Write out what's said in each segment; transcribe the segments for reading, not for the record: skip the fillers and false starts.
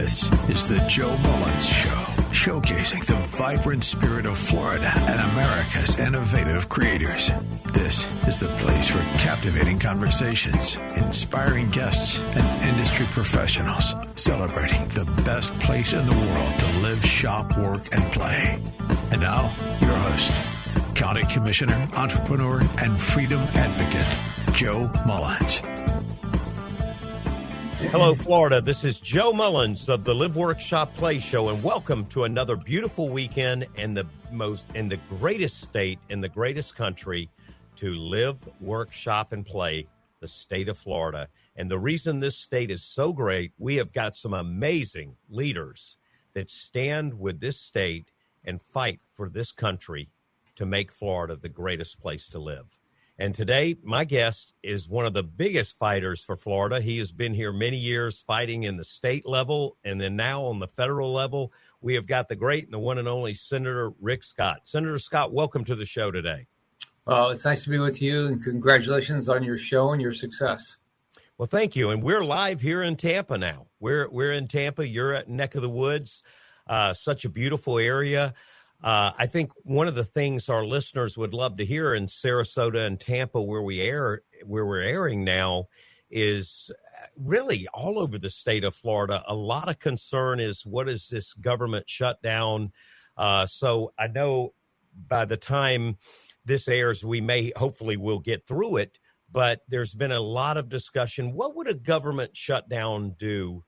This is the Joe Mullins Show, showcasing the vibrant spirit of Florida and America's innovative creators. This is the place for captivating conversations, inspiring guests, and industry professionals celebrating the best place in the world to live, shop, work, and play. And now, your host, County Commissioner, entrepreneur, and freedom advocate, Joe Mullins. Hello, Florida. This is Joe Mullins of the Live, Work, Shop, Play Show, and welcome to another beautiful weekend in the greatest state in the greatest country to live, work, shop, and play, the state of Florida. And the reason this state is so great, we have got some amazing leaders that stand with this state and fight for this country to make Florida the greatest place to live. And today, my guest is one of the biggest fighters for Florida. He has been here many years fighting in the state level, and then now on the federal level. We have got the great and the one and only Senator Rick Scott. Senator Scott, welcome to the show today. Well, it's nice to be with you, and congratulations on your show and your success. Well, thank you. And we're live here in Tampa now. We're in Tampa. You're at neck of the woods, such a beautiful area. I think one of the things our listeners would love to hear in Sarasota and Tampa, where we're airing now, is really all over the state of Florida. A lot of concern is, what is this government shutdown? So I know by the time this airs, hopefully we'll get through it, but there's been a lot of discussion. What would a government shutdown do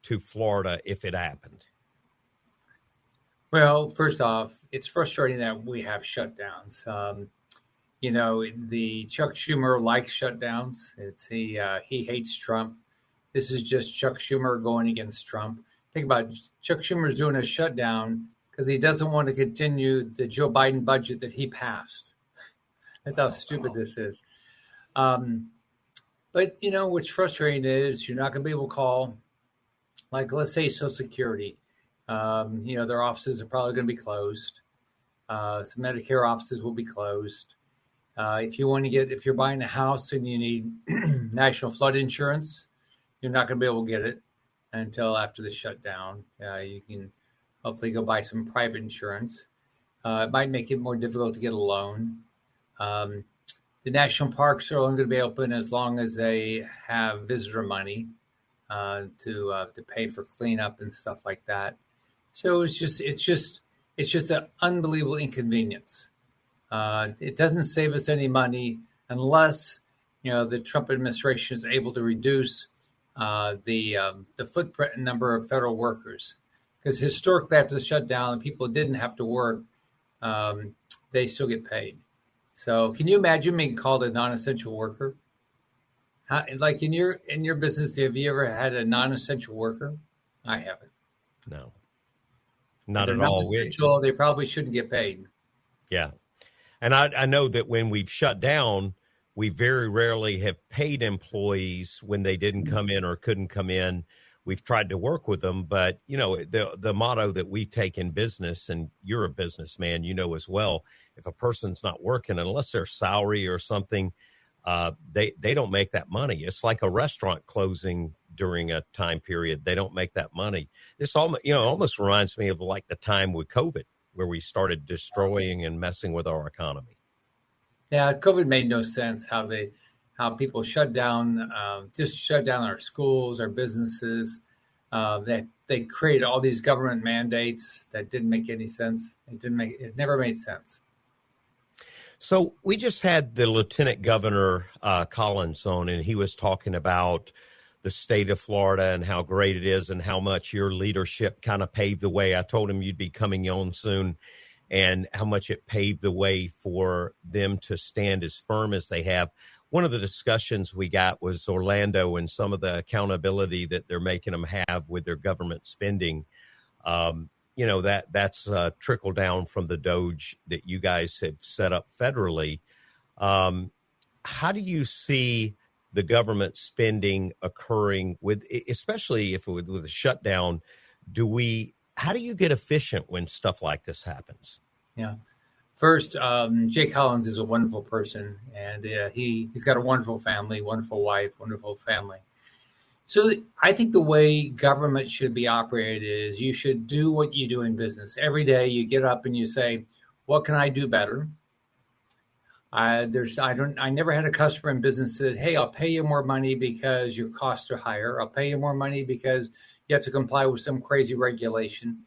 to Florida if it happened? Well, first off, it's frustrating that we have shutdowns. The Chuck Schumer likes shutdowns. He hates Trump. This is just Chuck Schumer going against Trump. Think about it. Chuck Schumer's doing a shutdown because he doesn't want to continue the Joe Biden budget that he passed. That's how stupid this is. But what's frustrating is you're not going to be able to call, like, let's say Social Security. Their offices are probably going to be closed. Some Medicare offices will be closed. If you're buying a house and you need national flood insurance, you're not going to be able to get it until after the shutdown. You can hopefully go buy some private insurance. It might make it more difficult to get a loan. The national parks are only going to be open as long as they have visitor money to pay for cleanup and stuff like that. So it's just an unbelievable inconvenience. It doesn't save us any money unless the Trump administration is able to reduce the footprint and number of federal workers. Because historically, after the shutdown, the people who didn't have to work, they still get paid. So can you imagine being called a non-essential worker? Like in your business, have you ever had a non-essential worker? I haven't. No. Not at all. They probably shouldn't get paid. Yeah. And I know that when we've shut down, we very rarely have paid employees when they didn't come in or couldn't come in. We've tried to work with them. But, the motto that we take in business, and you're a businessman, as well, if a person's not working, unless they're salary or something, they don't make that money. It's like a restaurant closing during a time period. They don't make that money. This almost reminds me of like the time with COVID, where we started destroying and messing with our economy. Yeah, COVID made no sense. How people shut down our schools, our businesses. They created all these government mandates that didn't make any sense. It never made sense. So we just had the Lieutenant Governor Collins on, and he was talking about the state of Florida and how great it is and how much your leadership kind of paved the way. I told him you'd be coming on soon, and how much it paved the way for them to stand as firm as they have. One of the discussions we got was Orlando and some of the accountability that they're making them have with their government spending. That's trickled down from the DOGE that you guys have set up federally. How do you see the government spending occurring especially if with a shutdown? How do you get efficient when stuff like this happens? Yeah. First, Jay Collins is a wonderful person, and he's got a wonderful family, wonderful wife, wonderful family. So I think the way government should be operated is you should do what you do in business. Every day you get up and you say, what can I do better? I never had a customer in business that said, hey, I'll pay you more money because your costs are higher. I'll pay you more money because you have to comply with some crazy regulation.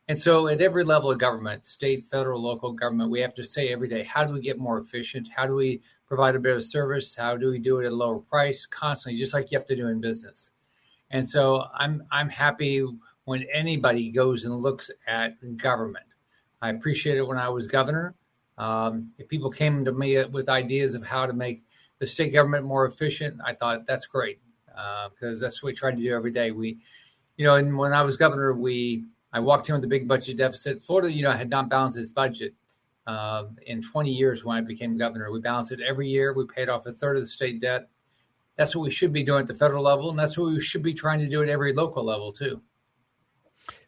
And so at every level of government, state, federal, local government, we have to say every day, how do we get more efficient? How do we provide a better service? How do we do it at a lower price? Constantly, just like you have to do in business. And so I'm happy when anybody goes and looks at government. I appreciate it when I was governor. If people came to me with ideas of how to make the state government more efficient, I thought that's great because that's what we tried to do every day. And when I was governor, I walked in with a big budget deficit. Florida, had not balanced its budget in 20 years when I became governor. We balanced it every year. We paid off a third of the state debt. That's what we should be doing at the federal level, and that's what we should be trying to do at every local level, too.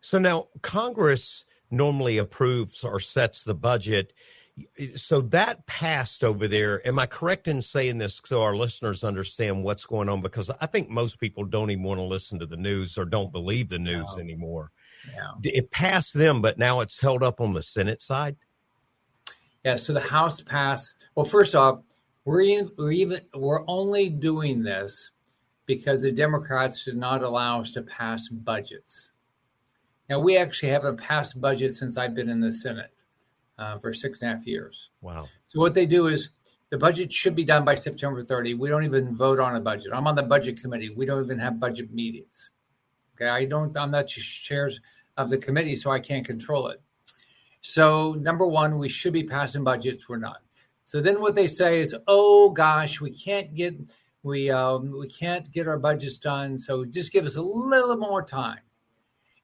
So now Congress normally approves or sets the budget. So that passed over there. Am I correct in saying this so our listeners understand what's going on? Because I think most people don't even want to listen to the news or don't believe the news anymore. Yeah. It passed them, but now it's held up on the Senate side? Yeah, so the House passed. Well, first off, we're only doing this because the Democrats did not allow us to pass budgets. Now, we actually haven't passed budget since I've been in the Senate for 6.5 years. Wow. So what they do is the budget should be done by September 30. We don't even vote on a budget. I'm on the budget committee. We don't even have budget meetings. Okay, I'm not chair of the committee, so I can't control it. So number one, we should be passing budgets. We're not. So then what they say is, oh gosh, we can't get our budgets done. So just give us a little more time.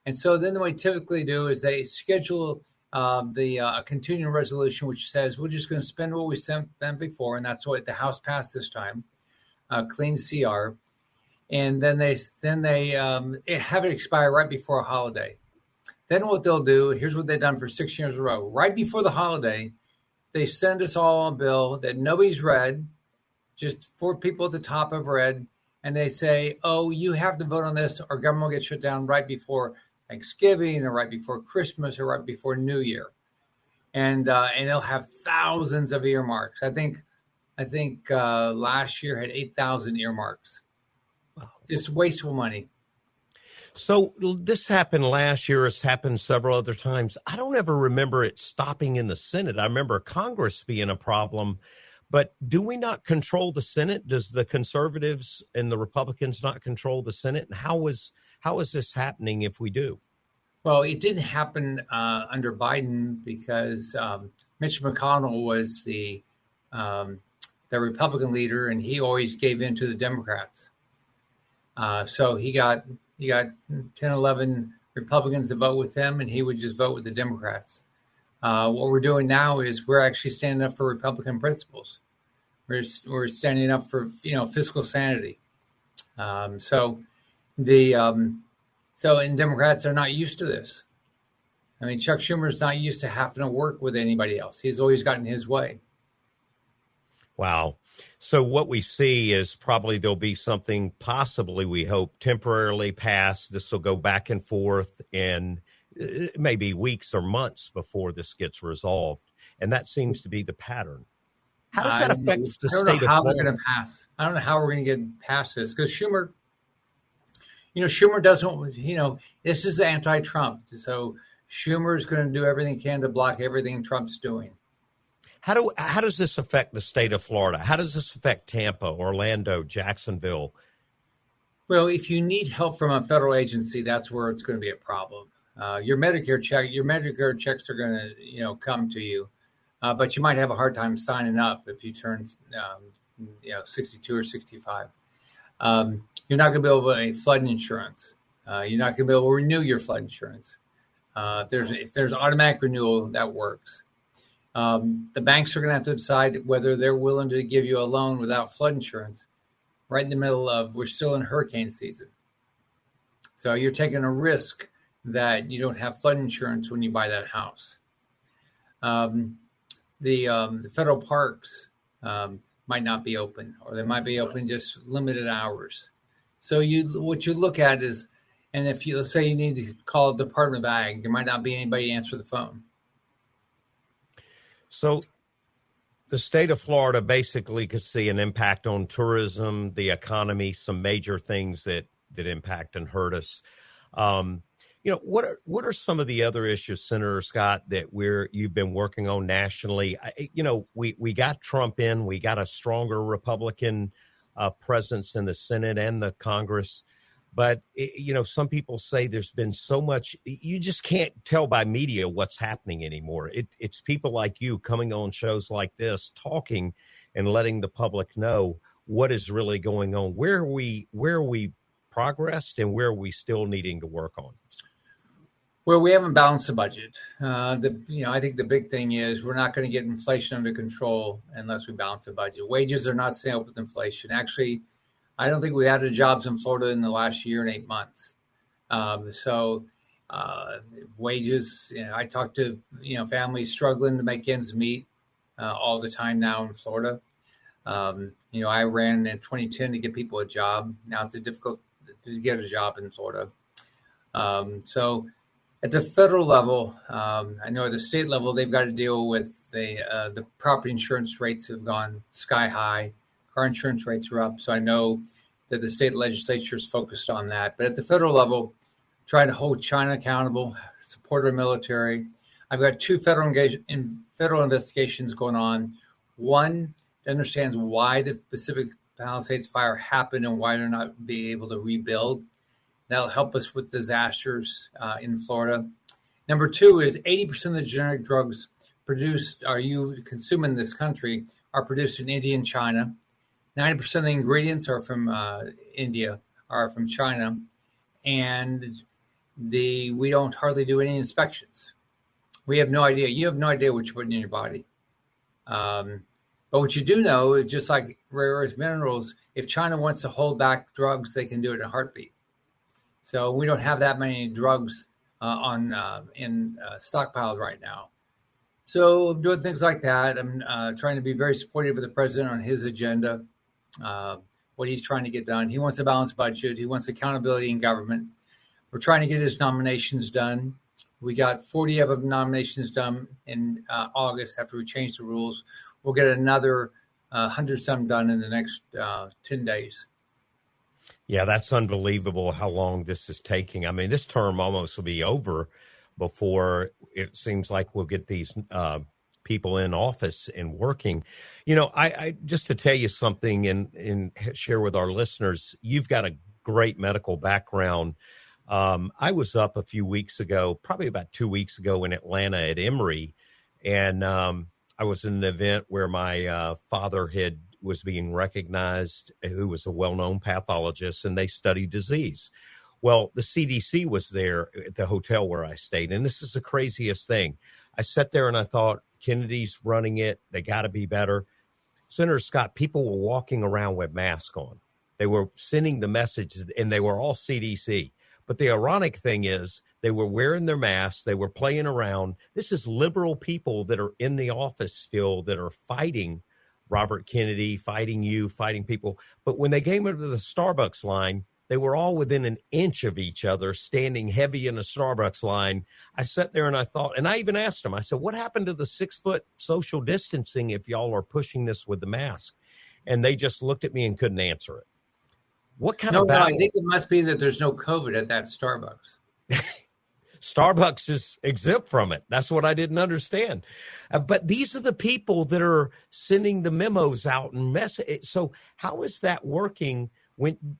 And so then what we typically do is they schedule the continuing resolution, which says we're just going to spend what we spent before, and that's what the House passed this time, clean CR. And then they have it expire right before a holiday. Then what they'll do, here's what they've done for 6 years in a row. Right before the holiday, they send us all a bill that nobody's read, just 4 people at the top have read, and they say, oh, you have to vote on this or government will get shut down right before Thanksgiving or right before Christmas or right before New Year. And they'll have thousands of earmarks. I think last year had 8,000 earmarks. Wow. Just wasteful money. So this happened last year. It's happened several other times. I don't ever remember it stopping in the Senate. I remember Congress being a problem. But do we not control the Senate? Does the conservatives and the Republicans not control the Senate? And how is this happening if we do? Well, it didn't happen under Biden because Mitch McConnell was the Republican leader, and he always gave in to the Democrats. So he got 10, 11 Republicans to vote with him, and he would just vote with the Democrats. What we're doing now is we're actually standing up for Republican principles. We're standing up for fiscal sanity. And Democrats are not used to this. I mean, Chuck Schumer's not used to having to work with anybody else. He's always gotten his way. Wow. So what we see is probably there'll be something possibly, we hope, temporarily passed. This will go back and forth and maybe weeks or months before this gets resolved. And that seems to be the pattern. How does that affect the state of Florida? I don't know how they're going to pass. I don't know how we're going to get past this because Schumer doesn't, this is anti-Trump. So Schumer's going to do everything he can to block everything Trump's doing. How does this affect the state of Florida? How does this affect Tampa, Orlando, Jacksonville? Well, if you need help from a federal agency, that's where it's going to be a problem. Your Medicare checks are going to, come to you, but you might have a hard time signing up if you turn, 62 or 65. You're not going to be able to flood insurance. You're not going to be able to renew your flood insurance. If there's automatic renewal, that works. The banks are going to have to decide whether they're willing to give you a loan without flood insurance. Right in the middle of, we're still in hurricane season. So you're taking a risk that you don't have flood insurance when you buy that house. The federal parks might not be open, or they might be open just limited hours. So what you look at is, and if you, let's say you need to call the Department of Ag, there might not be anybody to answer the phone. So the state of Florida basically could see an impact on tourism, the economy, some major things that impact and hurt us. What are some of the other issues, Senator Scott, that you've been working on nationally? We got Trump in, we got a stronger Republican presence in the Senate and the Congress. But, some people say there's been so much, you just can't tell by media what's happening anymore. It's people like you coming on shows like this, talking and letting the public know what is really going on. Where are we progressed and where are we still needing to work on? Well, we haven't balanced the budget. I think the big thing is we're not going to get inflation under control unless we balance the budget. Wages are not staying up with inflation. Actually, I don't think we added jobs in Florida in the last year and 8 months. Wages, I talk to, families struggling to make ends meet all the time now in Florida. I ran in 2010 to get people a job. Now it's difficult to get a job in Florida. At the federal level, I know at the state level, they've got to deal with the property insurance rates have gone sky high. Car insurance rates are up. So I know that the state legislature is focused on that. But at the federal level, trying to hold China accountable, support our military. I've got two federal investigations going on. One understands why the Pacific Palisades fire happened and why they're not being able to rebuild. That'll help us with disasters in Florida. Number two is 80% of the generic drugs you consume in this country are produced in India and China. 90% of the ingredients are from India, are from China. And we don't hardly do any inspections. We have no idea. You have no idea what you're putting in your body. But what you do know is just like rare earth minerals, if China wants to hold back drugs, they can do it in a heartbeat. So we don't have that many drugs in stockpiles right now. So I'm doing things like that. I'm trying to be very supportive of the president on his agenda, what he's trying to get done. He wants a balanced budget. He wants accountability in government. We're trying to get his nominations done. We got 40 of them nominations done in August after we changed the rules. We'll get another 100-some done in the next 10 days. Yeah, that's unbelievable how long this is taking. I mean, this term almost will be over before it seems like we'll get these people in office and working. I just to tell you something and share with our listeners, you've got a great medical background. I was up a few weeks ago, probably about 2 weeks ago in Atlanta at Emory, and I was in an event where my father was being recognized, who was a well-known pathologist, and they studied disease. Well, the CDC was there at the hotel where I stayed, and this is the craziest thing. I sat there and I thought, Kennedy's running it. They got to be better. Senator Scott, people were walking around with masks on. They were sending the messages, and they were all CDC. But the ironic thing is they were wearing their masks. They were playing around. This is liberal people that are in the office still that are fighting Robert Kennedy, fighting you, fighting people. But when they came into the Starbucks line, they were all within an inch of each other, standing heavy in a Starbucks line. I sat there and I thought, and I even asked them, I said, what happened to the 6-foot social distancing if y'all are pushing this with the mask? And they just looked at me and couldn't answer it. What kind of battle? No, I think it must be that there's no COVID at that Starbucks. Starbucks is exempt from it. That's what I didn't understand. But these are the people that are sending the memos out and So how is that working?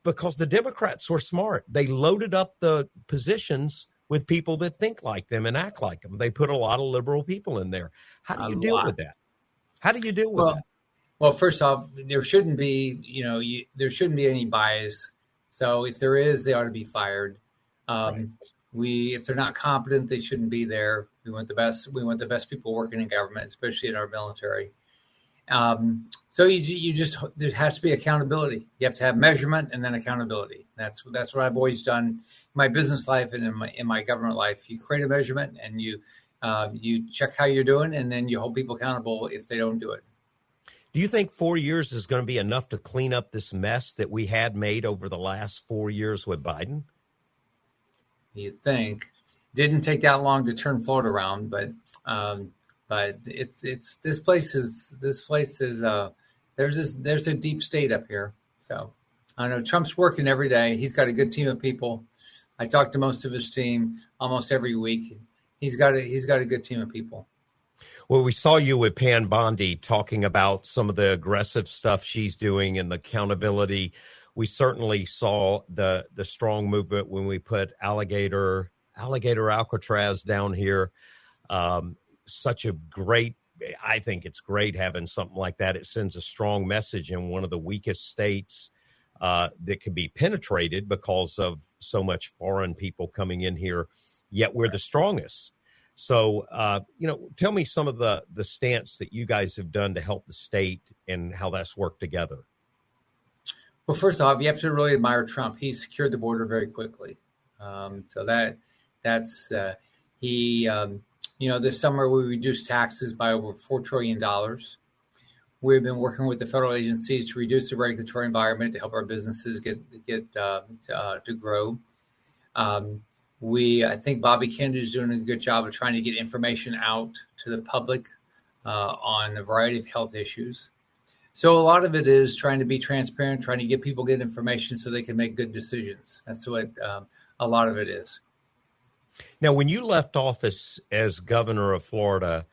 Because the Democrats were smart. They loaded up the positions with people that think like them and act like them. They put a lot of liberal people in there. How do you deal with that? How do you deal with that? Well, first off, there shouldn't be, there shouldn't be any bias. So if there is, they ought to be fired. Right. If they're not competent, they shouldn't be there. We want the best. We want the best people working in government, especially in our military. So there has to be accountability. You have to have measurement and then accountability. That's what I've always done in my business life and in my government life. You create a measurement and you check how you're doing, and then you hold people accountable if they don't do it. Do you think 4 years is going to be enough to clean up this mess that we had made over the last 4 years with Biden? You think. Didn't take that long to turn Florida around, but it's this place is there's a deep state up here. So I know Trump's working every day. He's got a good team of people. I talk to most of his team almost every week. He's got a good team of people. Well, we saw you with Pam Bondi talking about some of the aggressive stuff she's doing and the accountability. We certainly saw the strong movement when we put alligator Alcatraz down here. Such a great, I think it's great having something like that. It sends a strong message in one of the weakest states that can be penetrated because of so much foreign people coming in here, yet we're the strongest. So, tell me some of the stance that you guys have done to help the state and how that's worked together. Well, first off, you have to really admire Trump. He secured the border very quickly. This summer we reduced taxes by over $4 trillion. We've been working with the federal agencies to reduce the regulatory environment to help our businesses to grow. I think Bobby Kennedy is doing a good job of trying to get information out to the public on a variety of health issues. So a lot of it is trying to be transparent, trying to get people good information so they can make good decisions. That's what a lot of it is. Now, when you left office as governor of Florida,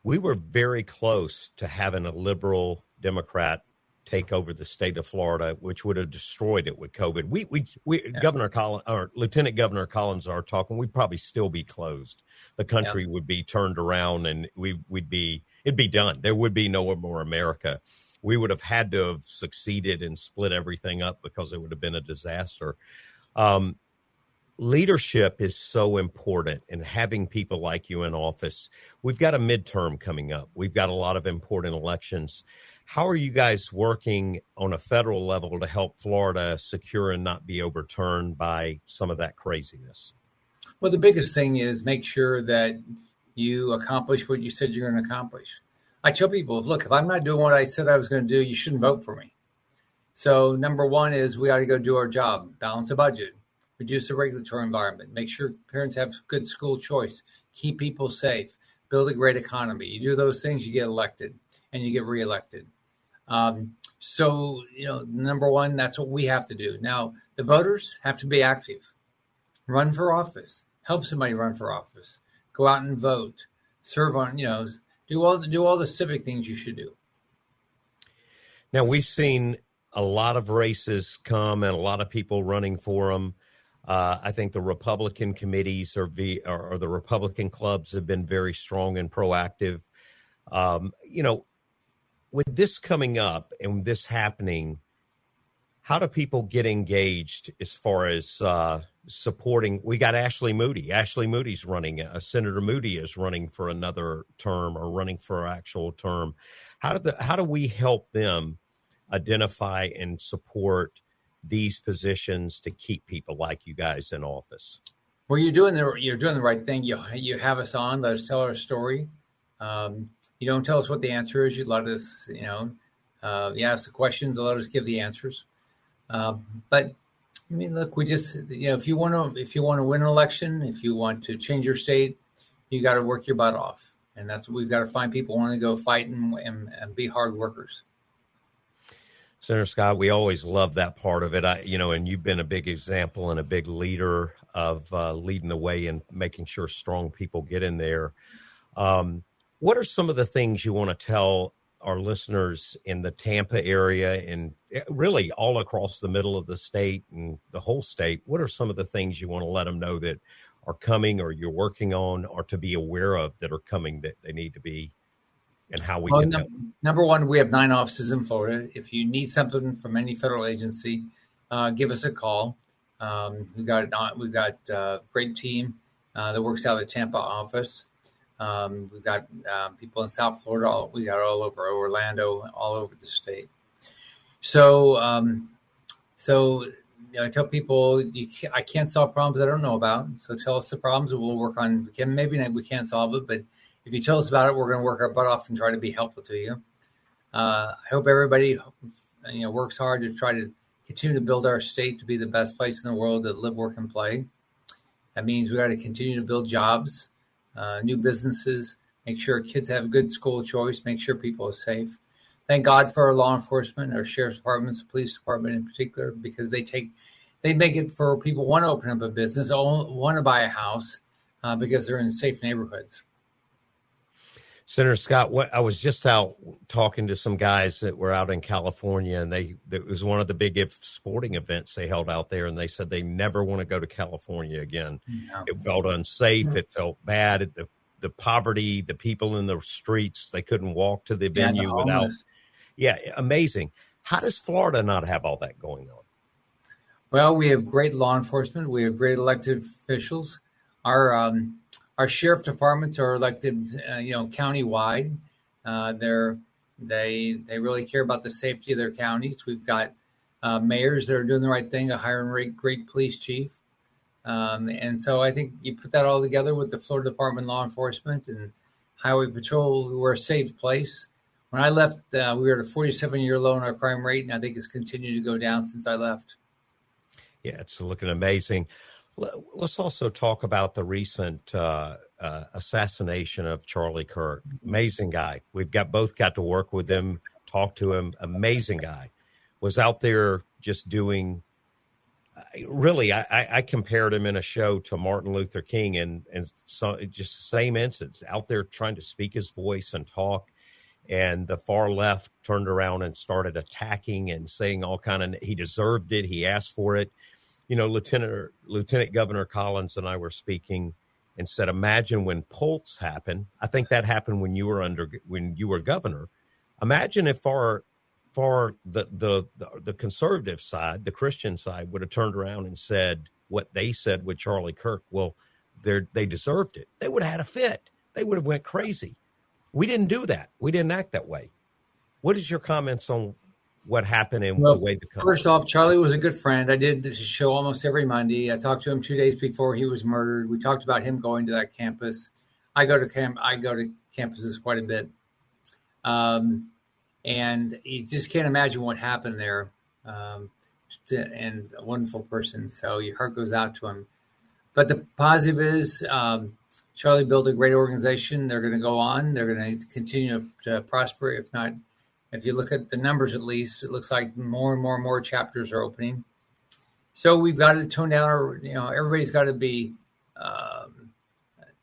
we were very close to having a liberal Democrat take over the state of Florida, which would have destroyed it with COVID. Governor Collins or Lieutenant Governor Collins are talking. We'd probably still be closed. The country would be turned around, and it'd be done. There would be no more America. We would have had to have succeeded and split everything up because it would have been a disaster. Leadership is so important, and having people like you in office. We've got a midterm coming up. We've got a lot of important elections. How are you guys working on a federal level to help Florida secure and not be overturned by some of that craziness? Well, the biggest thing is make sure that you accomplish what you said you're going to accomplish. I tell people, look, if I'm not doing what I said I was going to do, you shouldn't vote for me. So number one is we ought to go do our job, balance a budget, reduce the regulatory environment, make sure parents have good school choice, keep people safe, build a great economy. You do those things, you get elected and you get reelected. Number one, that's what we have to do. Now, the voters have to be active, run for office, help somebody run for office, go out and vote, serve on, do all the civic things you should do. Now, we've seen a lot of races come and a lot of people running for them. I think the Republican committees or the Republican clubs have been very strong and proactive. With this coming up and this happening, how do people get engaged as far as supporting? We got Ashley Moody. Ashley Moody's running. Senator Moody is running for another term or running for an actual term. How do we help them identify and support these positions to keep people like you guys in office? Well, you're doing the right thing. You have us on. Let us tell our story. You don't tell us what the answer is. You let us, you ask the questions and let us give the answers. But I mean, look, we just, if you want to win an election, if you want to change your state, you got to work your butt off, and that's what we've got to find people who want to go fight and be hard workers. Senator Scott, we always love that part of it. And you've been a big example and a big leader of leading the way and making sure strong people get in there. What are some of the things you want to tell our listeners in the Tampa area and really all across the middle of the state and the whole state? What are some of the things you want to let them know that are coming or you're working on or to be aware of that are coming that they need to be, and how we can help? Number one, we have 9 offices in Florida. If you need something from any federal agency, give us a call. We've got a great team that works out of the Tampa office. We've got people in South Florida. We got all over Orlando, all over the state. So I tell people I can't solve problems I don't know about. So tell us the problems and we'll work on. Maybe we can't solve it, but if you tell us about it, we're going to work our butt off and try to be helpful to you. I hope everybody, works hard to try to continue to build our state to be the best place in the world to live, work, and play. That means we got to continue to build jobs, new businesses, make sure kids have good school choice, make sure people are safe. Thank God for our law enforcement, our sheriff's departments, police department in particular, because they make it for people who want to open up a business, want to buy a house, because they're in safe neighborhoods. Senator Scott, I was just out talking to some guys that were out in California, and it was one of the big sporting events they held out there, and they said they never want to go to California again. No. It felt unsafe. It felt bad. The poverty, the people in the streets, they couldn't walk to the venue without. Yeah, amazing. How does Florida not have all that going on? Well, we have great law enforcement. We have great elected officials. Our sheriff departments are elected, county-wide. They really care about the safety of their counties. We've got mayors that are doing the right thing, a hiring great police chief. And so I think you put that all together with the Florida Department of Law Enforcement and Highway Patrol, we're a safe place. When I left, we were at a 47-year low in our crime rate, and I think it's continued to go down since I left. Yeah, it's looking amazing. Let's also talk about the recent assassination of Charlie Kirk. Amazing guy. We've both got to work with him, talk to him. Amazing guy. Was out there just doing. Really, I compared him in a show to Martin Luther King, and so just same instance. Out there trying to speak his voice and talk, and the far left turned around and started attacking and saying all kind of. He deserved it. He asked for it. Lieutenant Governor Collins and I were speaking and said, imagine when Pulse happened. I think that happened when you were governor. Imagine if the conservative side, the Christian side, would have turned around and said what they said with Charlie Kirk. Well, they deserved it. They would have had a fit. They would have went crazy. We didn't do that. We didn't act that way. What is your comments on what happened and the way the country? First off, Charlie was a good friend. I did the show almost every Monday. I talked to him 2 days before he was murdered. We talked about him going to that campus. I go to campuses quite a bit. And you just can't imagine what happened there. And a wonderful person. So your heart goes out to him. But the positive is Charlie built a great organization. They're going to go on. They're going to continue to prosper. If you look at the numbers, at least, it looks like more and more chapters are opening. So we've got to tone down everybody's got to be,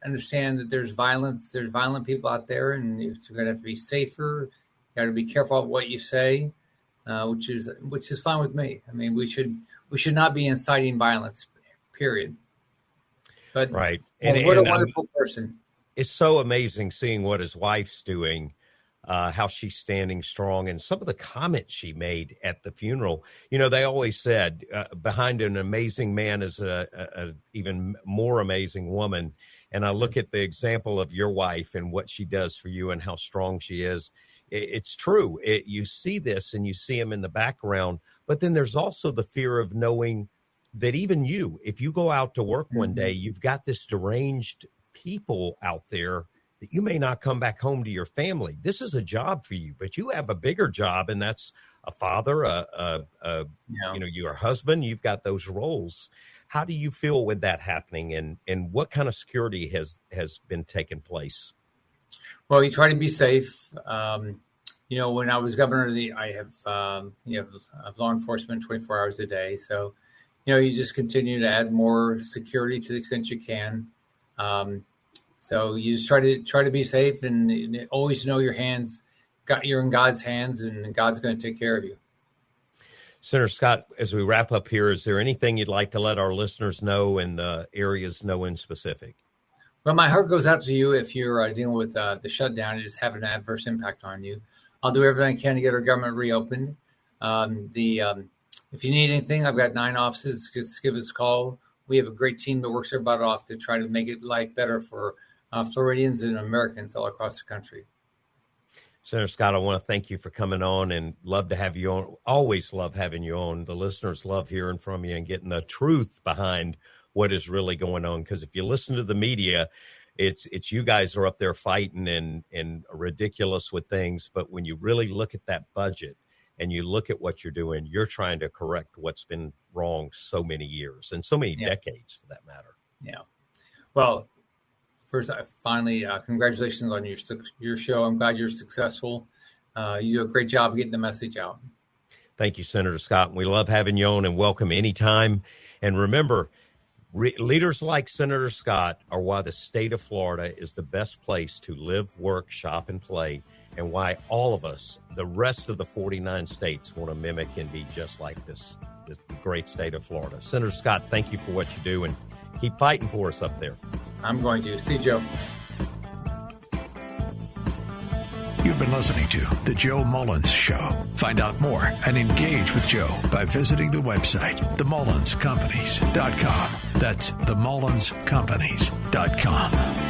understand that there's violence. There's violent people out there, and you're going to have to be safer. You got to be careful of what you say, which is fine with me. I mean, we should not be inciting violence, period. But right. What a wonderful person. It's so amazing seeing what his wife's doing. How she's standing strong, and some of the comments she made at the funeral. They always said behind an amazing man is a even more amazing woman. And I look at the example of your wife and what she does for you and how strong she is. It's true. You see this and you see him in the background, but then there's also the fear of knowing that even you, if you go out to work one day, you've got this deranged people out there that you may not come back home to your family. This is a job for you, but you have a bigger job, and that's a father, your husband. You've got those roles. How do you feel with that happening, and what kind of security has been taking place? Well, you try to be safe. When I was governor, I have law enforcement 24 hours a day. So, you just continue to add more security to the extent you can. So you just try to be safe and always know you're in God's hands, and God's going to take care of you. Senator Scott, as we wrap up here, is there anything you'd like to let our listeners know and the areas know in specific? Well, my heart goes out to you if you're dealing with the shutdown. It is having an adverse impact on you. I'll do everything I can to get our government reopened. If you need anything, I've got 9 offices. Just give us a call. We have a great team that works their butt off to try to make life better for Floridians and Americans all across the country. Senator Scott, I want to thank you for coming on and love to have you on. Always love having you on. The listeners love hearing from you and getting the truth behind what is really going on. Because if you listen to the media, it's you guys are up there fighting and ridiculous with things. But when you really look at that budget and you look at what you're doing, you're trying to correct what's been wrong so many years and so many decades for that matter. Yeah. Well, first, finally, congratulations on your show. I'm glad you're successful. You do a great job of getting the message out. Thank you, Senator Scott. We love having you on and welcome anytime. And remember, leaders like Senator Scott are why the state of Florida is the best place to live, work, shop, and play, and why all of us, the rest of the 49 states, want to mimic and be just like this great state of Florida. Senator Scott, thank you for what you do, and keep fighting for us up there. I'm going to. See you, Joe. You've been listening to The Joe Mullins Show. Find out more and engage with Joe by visiting the website, themullinscompanies.com. That's themullinscompanies.com.